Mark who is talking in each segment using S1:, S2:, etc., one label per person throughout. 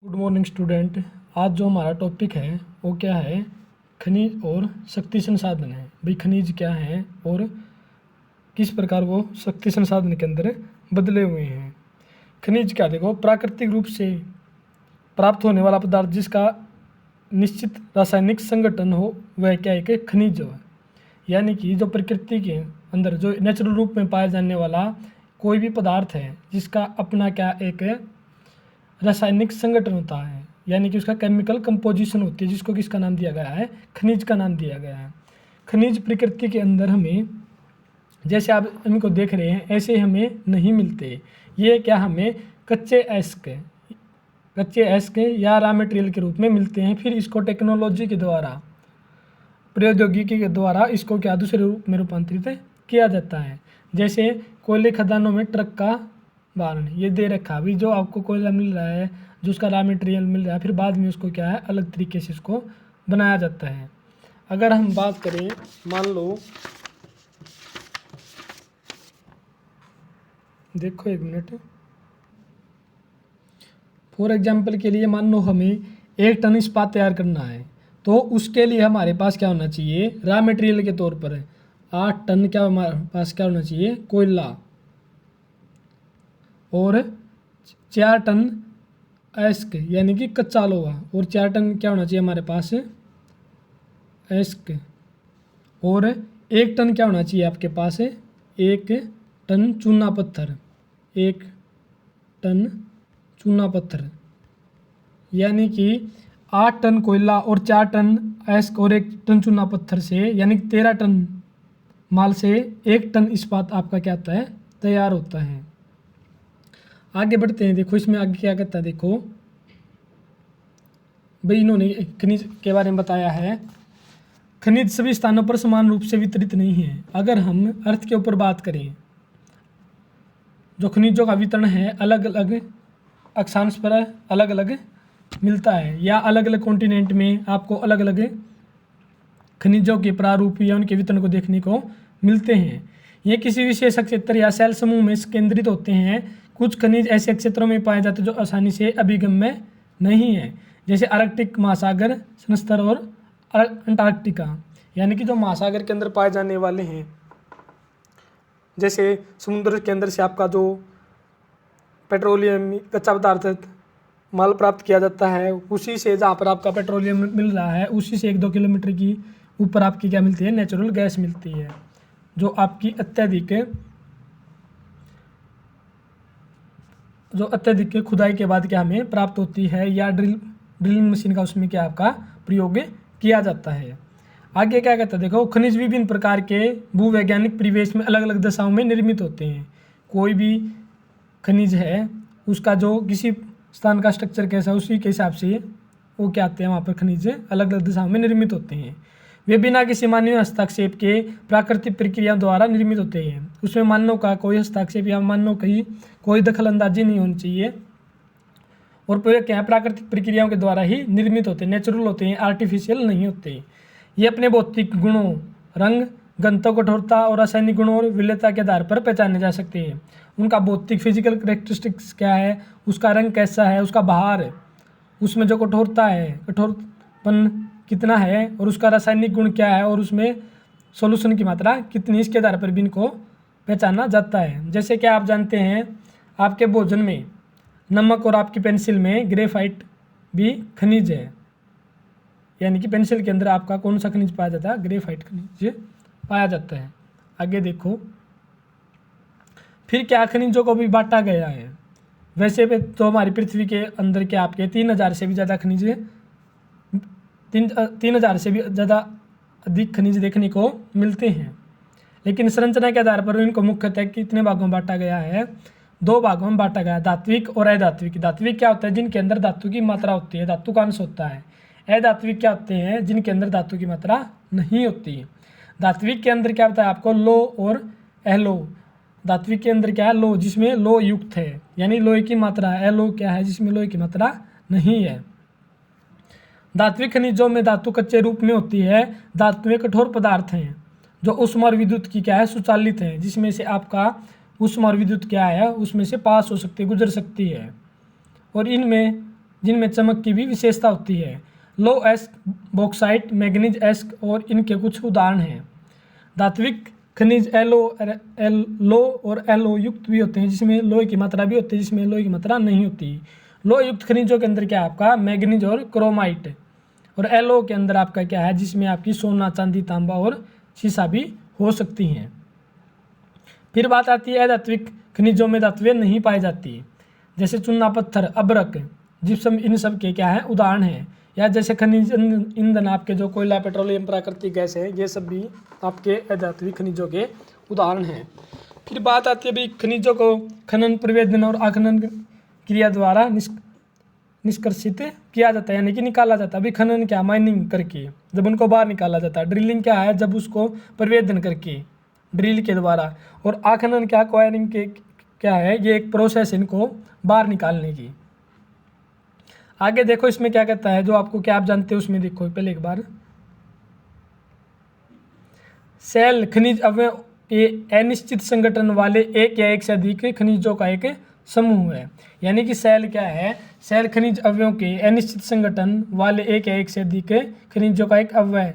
S1: Good morning student. आज जो हमारा टॉपिक है वो क्या है, खनिज और शक्ति संसाधन है। भाई खनिज क्या है और किस प्रकार वो शक्ति संसाधन के अंदर बदले हुए हैं। खनिज क्या, देखो प्राकृतिक रूप से प्राप्त होने वाला पदार्थ जिसका निश्चित रासायनिक संगठन हो वह क्या है कि खनिज है। यानी कि जो प्रकृति के अंदर जो नेचुरल रूप में पाया जाने वाला कोई भी पदार्थ है जिसका अपना क्या एक रासायनिक संगठन होता है, यानी कि उसका केमिकल कंपोजिशन होती है, जिसको किसका नाम दिया गया है, खनिज का नाम दिया गया है। खनिज प्रकृति के अंदर हमें जैसे आप इनको देख रहे हैं ऐसे हमें नहीं मिलते। ये क्या हमें कच्चे अयस्क या रॉ मटेरियल के रूप में मिलते हैं। फिर इसको टेक्नोलॉजी के द्वारा, प्रौद्योगिकी के द्वारा इसको क्या दूसरे रूप में रूपांतरित किया जाता है। जैसे कोयले खदानों में ट्रक का उदाहरण ये दे रखा, अभी जो आपको कोयला मिल रहा है, जो उसका रॉ मटेरियल मिल रहा है, फिर बाद में उसको क्या है अलग तरीके से इसको बनाया जाता है। अगर हम बात करें, मान लो, देखो एक मिनट, फॉर एग्जाम्पल के लिए मान लो हमें 1 टन इस्पात तैयार करना है, तो उसके लिए हमारे पास क्या होना चाहिए, रॉ मटेरियल के तौर पर 8 टन क्या हमारे पास क्या होना चाहिए, कोयला, और 4 टन अयस्क यानी कि कच्चा लोहा, और 4 टन क्या होना चाहिए हमारे पास अयस्क, और 1 टन क्या होना चाहिए आपके पास, 1 टन चूना पत्थर, 1 टन चूना पत्थर। यानी कि 8 टन कोयला और 4 टन अयस्क और 1 टन चूना पत्थर से, यानी कि 13 टन माल से 1 टन इस्पात आपका क्या होता है, तैयार होता है। आगे बढ़ते हैं, देखो इसमें आगे क्या कहता है, देखो भाई इन्होंने खनिज के बारे में बताया है। खनिज सभी स्थानों पर समान रूप से वितरित नहीं है। अगर हम अर्थ के ऊपर बात करें, जो खनिजों का वितरण है अलग अलग अक्षांश पर अलग अलग मिलता है, या अलग अलग कॉन्टिनेंट में आपको अलग अलग खनिजों के प्रारूप या उनके वितरण को देखने को मिलते हैं। ये किसी विशेष क्षेत्र या सेल समूह में केंद्रित होते हैं। कुछ खनिज ऐसे क्षेत्रों में पाए जाते हैं जो आसानी से अभिगम्य नहीं है, जैसे आर्कटिक महासागर, सनस्तर और अंटार्कटिका, यानी कि जो महासागर के अंदर पाए जाने वाले हैं। जैसे समुद्र के अंदर से आपका जो पेट्रोलियम कच्चा पदार्थ माल प्राप्त किया जाता है, उसी से जहाँ पर आपका पेट्रोलियम मिल रहा है उसी से 1-2 किलोमीटर की ऊपर आपकी क्या मिलती है, नेचुरल गैस मिलती है, जो आपकी अत्यधिक खुदाई के बाद क्या हमें प्राप्त होती है, या ड्रिलिंग मशीन का उसमें क्या आपका प्रयोग किया जाता है। आगे क्या कहता है, देखो खनिज विभिन्न प्रकार के भूवैज्ञानिक परिवेश में अलग अलग दशाओं में निर्मित होते हैं। कोई भी खनिज है उसका जो किसी स्थान का स्ट्रक्चर कैसा है उसी के हिसाब से वो क्या आते हैं, वहाँ पर खनिज अलग अलग दिशाओं में निर्मित होते हैं। वे बिना किसी मानवीय हस्तक्षेप के प्राकृतिक प्रक्रियाओं द्वारा निर्मित होते हैं। उसमें मानव का कोई हस्तक्षेप या मानव की कोई दखल अंदाजी नहीं होनी चाहिए, और पूरे क्या प्राकृतिक प्रक्रियाओं के द्वारा ही निर्मित होते हैं, नेचुरल होते हैं, आर्टिफिशियल नहीं होते। ये अपने भौतिक गुणों, रंग, घनत्व, कठोरता और रासायनिक गुणों और विलेयता के आधार पर पहचाने जा सकते हैं। उनका भौतिक फिजिकल करेक्टरिस्टिक्स क्या है, उसका रंग कैसा है, उसका भार, उसमें जो कठोरता है, कठोरपन कितना है, और उसका रासायनिक गुण क्या है, और उसमें सॉल्यूशन की मात्रा कितनी, इसके आधार पर भी इनको पहचाना जाता है। जैसे कि आप जानते हैं आपके भोजन में नमक और आपकी पेंसिल में ग्रेफाइट भी खनिज है, यानी कि पेंसिल के अंदर आपका कौन सा खनिज पाया जाता है, ग्रेफाइट खनिज पाया जाता है। आगे देखो, फिर क्या खनिजों को भी बांटा गया है। वैसे भी तो हमारी पृथ्वी के अंदर क्या आपके 3000 से भी ज़्यादा खनिज 3000 से भी ज़्यादा अधिक खनिज देखने को मिलते हैं, लेकिन संरचना के आधार पर इनको मुख्यतः कितने भागों में बांटा गया है, 2 भागों में बांटा गया है, धात्विक और अधात्विक। धात्विक क्या होता है, जिनके अंदर धातु की मात्रा होती है, धातु का अंश होता है। अधात्विक क्या होते हैं, जिनके अंदर धातु की मात्रा नहीं होती। धात्विक के अंदर क्या होता है आपको, लो और अलो। धात्विक के अंदर क्या है, लो, जिसमें लो युक्त है, यानी लोहे की मात्रा है। अलो क्या है, जिसमें लोहे की मात्रा नहीं है। धात्विक खनिजों में धातु कच्चे रूप में होती है। धातुएं कठोर पदार्थ हैं जो ऊष्मा और विद्युत की क्या है, सुचालित है, जिसमें से आपका ऊष्मा और विद्युत क्या है उसमें से पास हो सकती है, गुजर सकती है। और इनमें जिनमें चमक की भी विशेषता होती है। लो एस्क, बॉक्साइट, मैग्नीज एस्क और इनके कुछ उदाहरण हैं। धात्विक खनिज लो और एलो युक्त भी होते हैं, जिसमें लोहे की मात्रा भी होती है, जिसमें लोहे की मात्रा नहीं होती। लोह युक्त खनिजों के अंदर क्या है आपका मैग्नीज और क्रोमाइट, और एलो के अंदर आपका क्या है जिसमें आपकी सोना, चांदी, तांबा और सीसा भी हो सकती हैं। फिर बात आती है अधात्विक खनिजों में धातुएं नहीं पाई जाती, जैसे चूना पत्थर, अब्रक, जिप्सम, इन सब के क्या है उदाहरण हैं। या जैसे खनिज ईंधन आपके जो कोयला, पेट्रोलियम, प्राकृतिक गैस है, ये सब भी आपके अधात्विक खनिजों के उदाहरण हैं। फिर बात आती है भाई खनिजों को खनन, प्रवेदन और आखनन क्रिया द्वारा निष्कर्षित किया जाता है, यानी कि निकाला जाता है। अभी खनन क्या, माइनिंग करके जब उनको बाहर निकाला जाता है। ड्रिलिंग क्या है, जब उसको प्रवेदन करके ड्रिल के द्वारा। और आखनन क्या, क्वायरिंग के क्या है, ये एक प्रोसेस इनको बाहर निकालने की। आगे देखो इसमें क्या कहता है, जो आपको क्या आप जानते हो उसमें देखो पहले एक बार। सेल खनिज अवयव अनिश्चित संगठन वाले एक या एक से अधिक खनिजों का एक समूह है। यानी कि सेल क्या है, सेल खनिज अवयवों के अनिश्चित संगठन वाले एक या एक से अधिक खनिजों का एक अवयव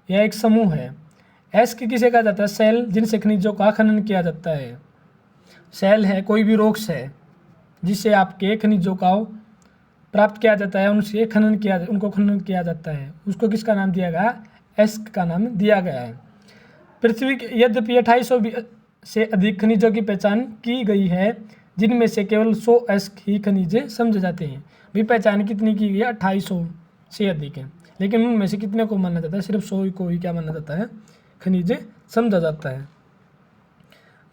S1: या एक समूह है। एस्क किसे कहा जाता है, सेल जिनसे खनिजों का खनन किया जाता है। सेल है कोई भी रॉक्स है जिससे आपके खनिजों का प्राप्त किया जाता है, उनसे उनको खनन किया जाता है, उसको किसका नाम दिया गया, एस्क का नाम दिया गया है। पृथ्वी यद्यपि 2800 से अधिक खनिजों की पहचान की गई है, जिनमें से केवल 100 एस्क ही खनिज समझे जाते हैं। भी पहचान कितनी की गई है, 2800 से अधिक है, लेकिन उनमें से कितने को माना जाता है, सिर्फ 100 को ही क्या माना जाता है, खनिज समझा जाता है।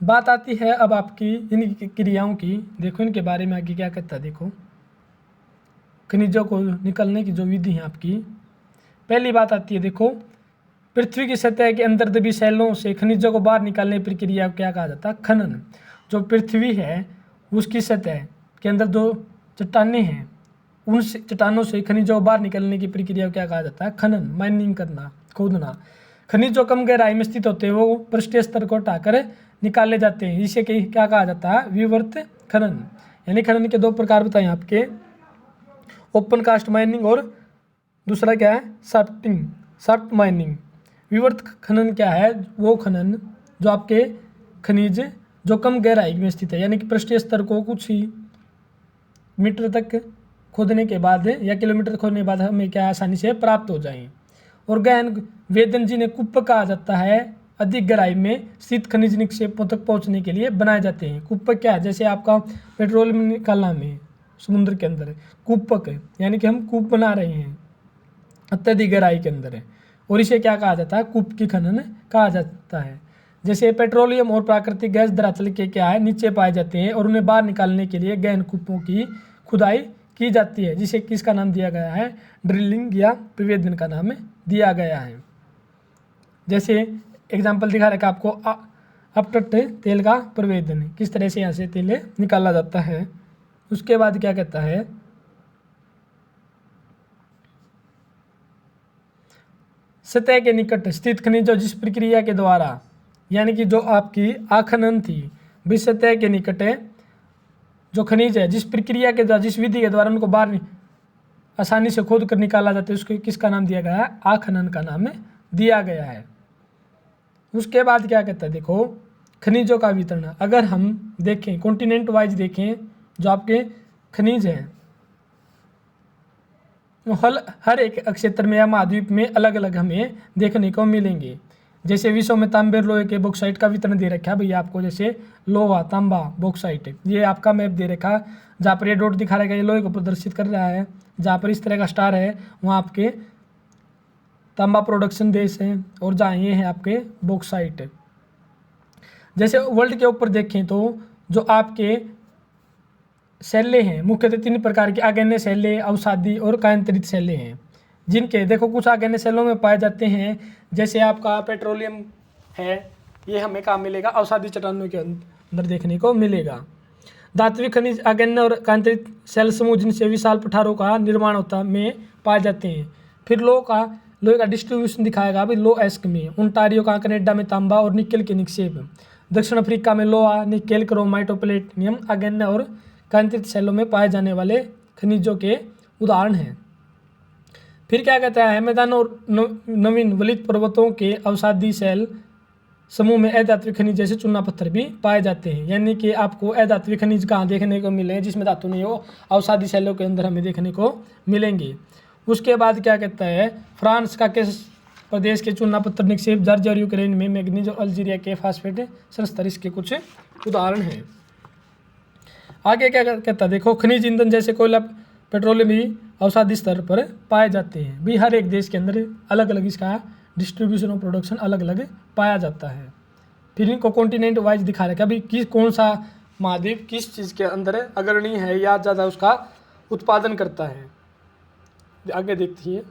S1: बात आती है अब आपकी इन क्रियाओं की, देखो इनके बारे में आगे क्या कहता है। देखो खनिजों को निकलने की जो विधि है आपकी, पहली बात आती है देखो, पृथ्वी की सतह के अंदर दबी सेलों से खनिजों को बाहर निकालने की प्रक्रिया को क्या कहा जाता है, खनन। जो पृथ्वी है उसकी सतह के अंदर जो चट्टानें हैं, उन चट्टानों से खनिजों को बाहर निकलने की प्रक्रिया को क्या कहा जाता है, खनन, माइनिंग करना, खोदना। खनिज जो कम गहराई में स्थित होते हैं वो पृष्ठीय स्तर को हटाकर निकाले जाते हैं, इसे क्या कहा जाता है, विवर्त खनन। यानी खनन के दो प्रकार बताए आपके, ओपन कास्ट माइनिंग और दूसरा क्या है, शाफ्ट माइनिंग। विवर्त खनन क्या है, वो खनन जो आपके खनिज जो कम गहराई में स्थित है, यानी कि पृष्ठीय स्तर को कुछ ही मीटर तक खोदने के बाद या किलोमीटर खोदने के बाद हमें क्या आसानी से प्राप्त हो जाएं। और गहन वेदन जिन्हें कुप्प कहा जाता है, अधिक गहराई में स्थित खनिज निक्षेपों तक पहुंचने के लिए बनाए जाते हैं। कुप्पक क्या है, जैसे आपका पेट्रोलियम निकालना में समुद्र के अंदर कुप्पक है, यानी कि हम कूप बना रहे हैं अत्यधिक गहराई के अंदर है, और इसे क्या कहा जाता है, कूप की खनन कहा जाता है। जैसे पेट्रोलियम और प्राकृतिक गैस धरातल के क्या है, नीचे पाए जाते हैं, और उन्हें बाहर निकालने के लिए गहन कूपों की खुदाई की जाती है, जिसे किसका नाम दिया गया है, ड्रिलिंग या प्रवेदन का नाम दिया गया है। जैसे एग्जाम्पल दिखा रखा आपको, अपतट तेल का प्रवेदन, किस तरह से यहाँ से तेल निकाला जाता है। उसके बाद क्या कहता है, सतह के निकट स्थित खनिजों जिस प्रक्रिया के द्वारा, यानी कि जो आपकी आखनन थी, भी सतह के निकट जो खनिज है, जिस प्रक्रिया के द्वारा, जिस विधि के द्वारा उनको बाहर आसानी से खोद कर निकाला जाता है, उसको किसका नाम दिया गया है, आखनन का नाम दिया गया है। उसके बाद क्या कहता है, देखो खनिजों का वितरण। अगर हम देखें कॉन्टिनेंट वाइज देखें, जो आपके खनिज हैं हर एक क्षेत्र में या महाद्वीप में अलग अलग हमें देखने को मिलेंगे। जैसे विश्व में तांबे और लोहे के बॉक्साइट का वितरण दे रखा है भैया आपको, जैसे लोहा, तांबा, बॉक्साइट, ये आपका मैप दे रखा, जहाँ पर ये डॉट दिखा रहा है ये लोहे को प्रदर्शित कर रहा है, जहाँ पर इस तरह का स्टार है वहाँ आपके तांबा प्रोडक्शन देश हैं, और जहाँ ये है आपके बॉक्साइट। जैसे वर्ल्ड के ऊपर देखें तो जो आपके शैलें हैं, मुख्यतः 3 प्रकार की आग्नेय शैलें, अवसादी और कायांतरित शैलें हैं, जिनके देखो कुछ आग्नेय शैलों में पाए जाते हैं। जैसे आपका पेट्रोलियम है, ये हमें कहाँ मिलेगा, अवसादी चट्टानों के अंदर देखने को मिलेगा। धात्विक खनिज आग्नेय और कायांतरित शैल समूह जिनसे विशाल पठारों का निर्माण होता में पाए जाते हैं। फिर लोहे का डिस्ट्रीब्यूशन दिखाएगा अभी, लो एस्क में ओंटारियो का, कनाडा में तांबा और निकेल के निक्षेप, दक्षिण अफ्रीका में लोहा, निकेल, क्रोमाइट और प्लेटिनियम आग्नेय और कायांतरित शैलों में पाए जाने वाले खनिजों के उदाहरण हैं। फिर क्या कहता है, मैदान और नवीन वलित पर्वतों के अवसादी शैल समूह में अधात्विक खनिज जैसे चूना पत्थर भी पाए जाते हैं। यानी कि आपको अधात्विक खनिज कहाँ देखने को मिले, जिसमें धातु नहीं हो, अवसादी शैलों के अंदर हमें देखने को मिलेंगे। उसके बाद क्या कहता है, फ्रांस का किस प्रदेश के चूना पत्थर निक्षेप, जॉर्जिया और यूक्रेन में मैग्नीज और अल्जीरिया के फास्फेट संस्तर इसके कुछ उदाहरण हैं। आगे क्या कहता है, देखो खनिज ईंधन जैसे कोयला पेट्रोलियम भी अवसादी स्तर पर पाए जाते हैं। भी हर एक देश के अंदर अलग अलग इसका डिस्ट्रीब्यूशन और प्रोडक्शन अलग अलग पाया जाता है। फिर इनको कॉन्टिनेंट वाइज दिखा रखा है, अभी किस कौन सा महाद्वीप किस चीज़ के अंदर अग्रणी है या ज़्यादा उसका उत्पादन करता है। आगे देखिए,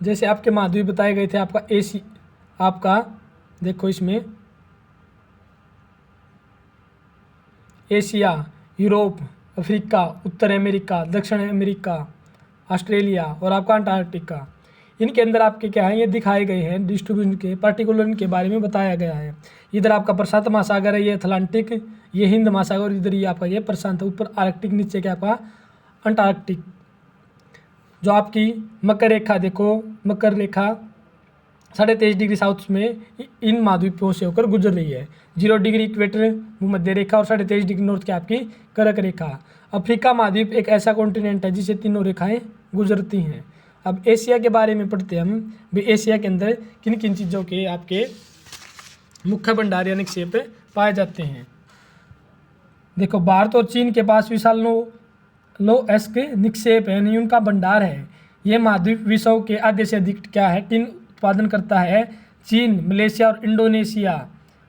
S1: जैसे आपके महाद्वीप बताए गए थे, आपका आपका देखो इसमें एशिया, यूरोप, अफ्रीका, उत्तर अमेरिका, दक्षिण अमेरिका, ऑस्ट्रेलिया और आपका अंटार्कटिका, इनके अंदर आपके क्या है, ये दिखाए गए हैं डिस्ट्रीब्यूशन के पर्टिकुलर इनके बारे में बताया गया है। इधर आपका प्रशांत महासागर है, ये अटलांटिक, ये हिंद महासागर, इधर ये आपका ये प्रशांत, ऊपर आर्कटिक, नीचे क्या आपका अंटार्कटिक। जो आपकी मकर रेखा देखो, मकर रेखा 23.5 डिग्री साउथ में इन महाद्वीपों से होकर गुजर रही है। 0 डिग्री इक्वेटर भूमध्य रेखा और 23.5 डिग्री नॉर्थ की आपकी कर्क रेखा। अफ्रीका महाद्वीप एक ऐसा कॉन्टिनेंट है जिसे तीनों रेखाएं गुजरती हैं। अब एशिया के बारे में पढ़ते हैं हम भी, एशिया के अंदर किन किन चीज़ों के आपके मुख्य भंडार या निक्षेप पाए जाते हैं। देखो, भारत और चीन के पास विशाल लोएस्क निक्षेप है, यानी उनका भंडार है। ये महाद्वीप विश्व के आधे से अधिक क्या है, टिन उत्पादन करता है। चीन, मलेशिया और इंडोनेशिया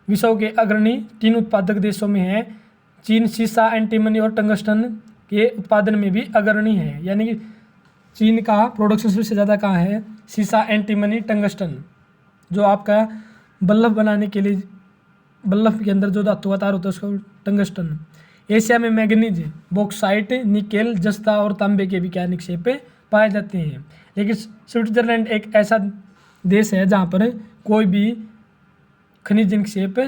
S1: विश्व के अग्रणी टिन उत्पादक देशों में है। चीन सीसा, एंटीमनी और टंगस्टन के उत्पादन में भी अग्रणी है। यानी कि चीन का प्रोडक्शन सबसे ज़्यादा कहाँ है, सीसा, एंटीमनी, टंगस्टन, जो आपका बल्ब बनाने के लिए, बल्ब के अंदर जो धातु का तार होता है उसको टंगस्टन। एशिया में मैग्नीज, बॉक्साइट, निकेल, जस्ता और तांबे के भी क्या निक्षेप पाए जाते हैं। लेकिन स्विट्जरलैंड एक ऐसा देश है जहाँ पर कोई भी खनिज निक्षेप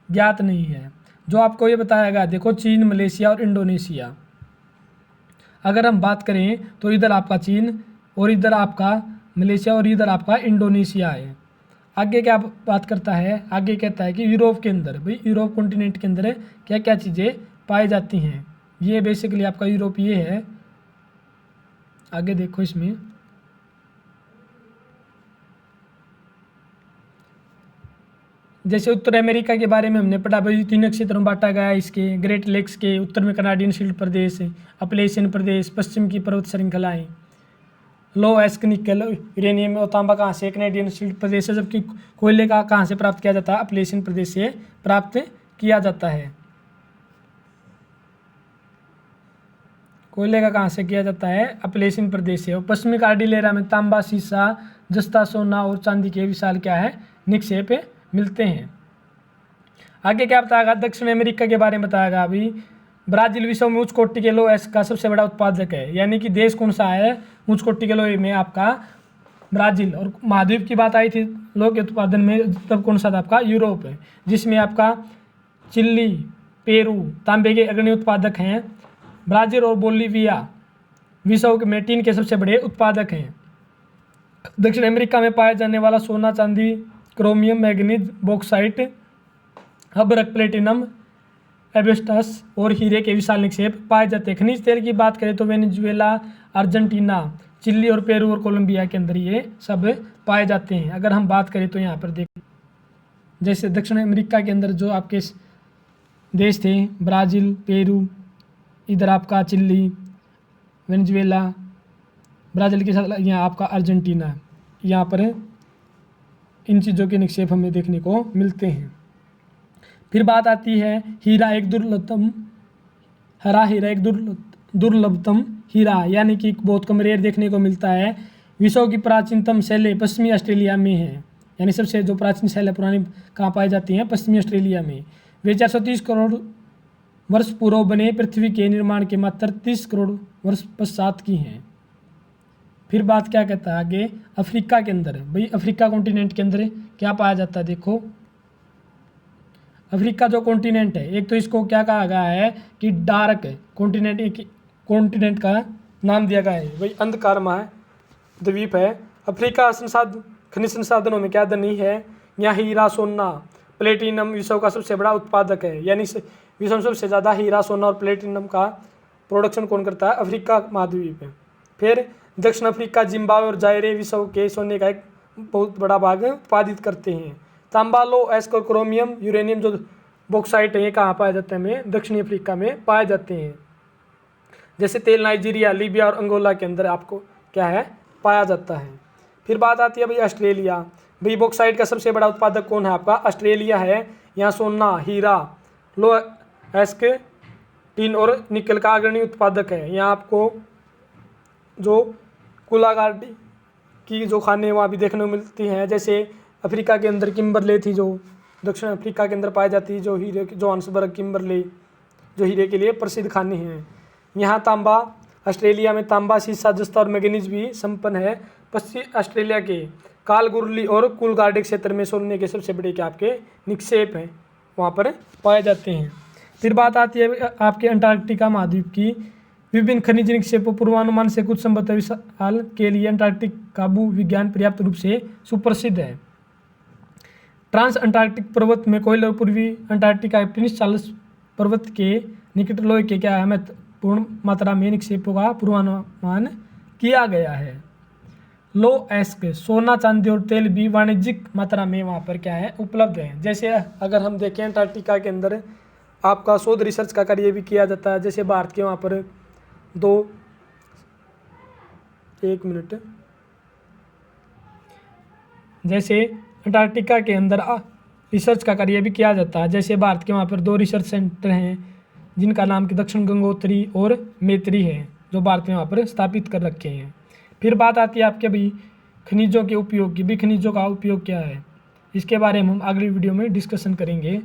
S1: ज्ञात नहीं है। जो आपको ये बताया गया, देखो चीन, मलेशिया और इंडोनेशिया। अगर हम बात करें तो इधर आपका चीन और इधर आपका मलेशिया और इधर आपका इंडोनेशिया है। आगे क्या बात करता है, आगे कहता है कि यूरोप के अंदर, भाई यूरोप कॉन्टिनेंट के अंदर क्या क्या चीज़ें पाई जाती हैं। ये बेसिकली आपका यूरोप ये है। आगे देखो, इसमें जैसे उत्तर अमेरिका के बारे में हमने पढ़ा, भाई 3 क्षेत्रों में बांटा गया है। इसके ग्रेट लेक्स के उत्तर में कनाडियन शील्ड प्रदेश, अपलेशियन प्रदेश, पश्चिम की पर्वत श्रृंखलाएं, लोएस्क, निकेल, यूरेनियम और तांबा कहाँ से, कनाडियन शील्ड प्रदेश है। जबकि कोयले का कहाँ से प्राप्त किया जाता है, अपलेशियन प्रदेश से प्राप्त किया जाता है। कोयले का कहाँ से किया जाता है, अपलेशियन प्रदेश से। और पश्चिमी कार्डिलेरा में तांबा, सीसा, जस्ता, सोना और चांदी के विशाल क्या है, निक्षेप मिलते हैं। आगे क्या बताएगा, दक्षिण अमेरिका के बारे में बताएगा। अभी ब्राजील विश्व में उच्च कोटि के लोहे का सबसे बड़ा उत्पादक है। यानी कि देश कौन सा है उच्च कोटि के लोहे में, आपका ब्राजील। और महाद्वीप की बात आई थी लोहे के उत्पादन में, तब कौन सा था, आपका यूरोप है, जिसमें आपका चिली, पेरू तांबे के अग्रणी उत्पादक हैं। ब्राजील और बोलीविया विश्व में टीन के सबसे बड़े उत्पादक हैं। दक्षिण अमेरिका में पाया जाने वाला सोना, चांदी, क्रोमियम, मैग्नीज, बॉक्साइट, अभ्रक, प्लेटिनम, एबेस्टस और हीरे के विशाल निक्षेप पाए जाते हैं। खनिज तेल की बात करें तो वेनेजुएला, अर्जेंटीना, चिली और पेरू और कोलंबिया के अंदर ये सब पाए जाते हैं। अगर हम बात करें तो यहाँ पर देख, जैसे दक्षिण अमेरिका के अंदर जो आपके देश थे, ब्राज़ील, पेरू, इधर आपका चिली, वेनेजुएला, ब्राज़ील के साथ यहाँ आपका अर्जेंटीना, यहाँ पर इन चीज़ों के निक्षेप हमें देखने को मिलते हैं। फिर बात आती है हीरा, एक दुर्लभतम, हरा हीरा एक दुर्लभतम हीरा, यानी कि बहुत कम रेयर देखने को मिलता है। विश्व की प्राचीनतम शैलें पश्चिमी ऑस्ट्रेलिया में है। यानी सबसे जो प्राचीन शैलें पुरानी कहाँ पाई जाती हैं, पश्चिमी ऑस्ट्रेलिया में। वे 430 करोड़ वर्ष पूर्व बने पृथ्वी के निर्माण के मात्र 30 करोड़ वर्ष पश्चात की हैं। फिर बात क्या कहता है आगे, अफ्रीका के अंदर, भाई अफ्रीका कॉन्टिनेंट के अंदर क्या पाया जाता है, देखो अफ्रीका जो कॉन्टिनेंट है, एक तो इसको क्या कहा गया है कि डार्क कॉन्टिनेंट, एक कॉन्टिनेंट का नाम दिया गया है, वही अंधकारमय द्वीप है। अफ्रीका खनिज संसाधनों में क्या धनी है, यहाँ हीरा सोना प्लेटिनम विश्व का सबसे बड़ा उत्पादक है, यानी विश्व में सबसे ज़्यादा हीरा सोना और प्लेटिनम का प्रोडक्शन कौन करता है, अफ्रीका महाद्वीप है। फिर दक्षिण अफ्रीका, जिम्बाब्वे और जायरे विश्व के सोने का एक बहुत बड़ा भाग उत्पादित करते हैं। तांबा, लो, एस्क और क्रोमियम, यूरेनियम जो बॉक्साइट है, ये कहाँ पाए जाते हैं, हमें दक्षिणी अफ्रीका में पाए जाते हैं। जैसे तेल नाइजीरिया, लीबिया और अंगोला के अंदर आपको क्या है, पाया जाता है। फिर बात आती है भाई ऑस्ट्रेलिया। भाई बॉक्साइट का सबसे बड़ा उत्पादक कौन है आपका, ऑस्ट्रेलिया है। यहाँ सोना, हीरा, लो, एस्क, टिन और निकल का अग्रणी उत्पादक है। यहाँ आपको जो कुलागार्डी की जो खाने वहाँ भी देखने को मिलती हैं, जैसे अफ्रीका के अंदर किम्बरले थी जो दक्षिण अफ्रीका के अंदर पाई जाती है, जो हीरे, जोहान्सबर्ग किम्बरले जो हीरे के लिए प्रसिद्ध खाने हैं। यहाँ तांबा, ऑस्ट्रेलिया में तांबा, सीसा, जस्ता और मैंगनीज भी संपन्न है। पश्चिमी ऑस्ट्रेलिया के कालगुरली और कुलगार्डे क्षेत्र में सोने के सबसे बड़े क्या आपके निक्षेप हैं, वहाँ पर पाए जाते हैं। फिर बात आती है आपके अंटार्कटिका महाद्वीप की। विभिन्न खनिज निक्षेपों पूर्वानुमान से कुछ संभवतः साल के लिए अंटार्कटिक का भू विज्ञान पर्याप्त रूप से सुप्रसिद्ध है। ट्रांस अंटार्कटिक पर्वत में कोयले और पूर्वी अंटार्कटिका प्रिंस चार्ल्स पर्वत के निकट लोहे के क्या है, महत्वपूर्ण मात्रा में निक्षेपों का पूर्वानुमान किया गया है। लो, एस्क, सोना, चांदी और तेल भी वाणिज्यिक मात्रा में वहाँ पर क्या है, उपलब्ध है। जैसे अगर हम देखें अंटार्कटिका के अंदर आपका शोध रिसर्च का कार्य भी किया जाता है। जैसे भारत के वहाँ पर जैसे अंटार्कटिका के अंदर रिसर्च का कार्य भी किया जाता है। जैसे भारत के वहाँ पर 2 रिसर्च सेंटर हैं, जिनका नाम कि दक्षिण गंगोत्री और मैत्री है, जो भारत में वहाँ पर स्थापित कर रखे हैं। फिर बात आती है आपके भी खनिजों के उपयोग की। भी खनिजों का उपयोग क्या है, इसके बारे में हम अगली वीडियो में डिस्कशन करेंगे।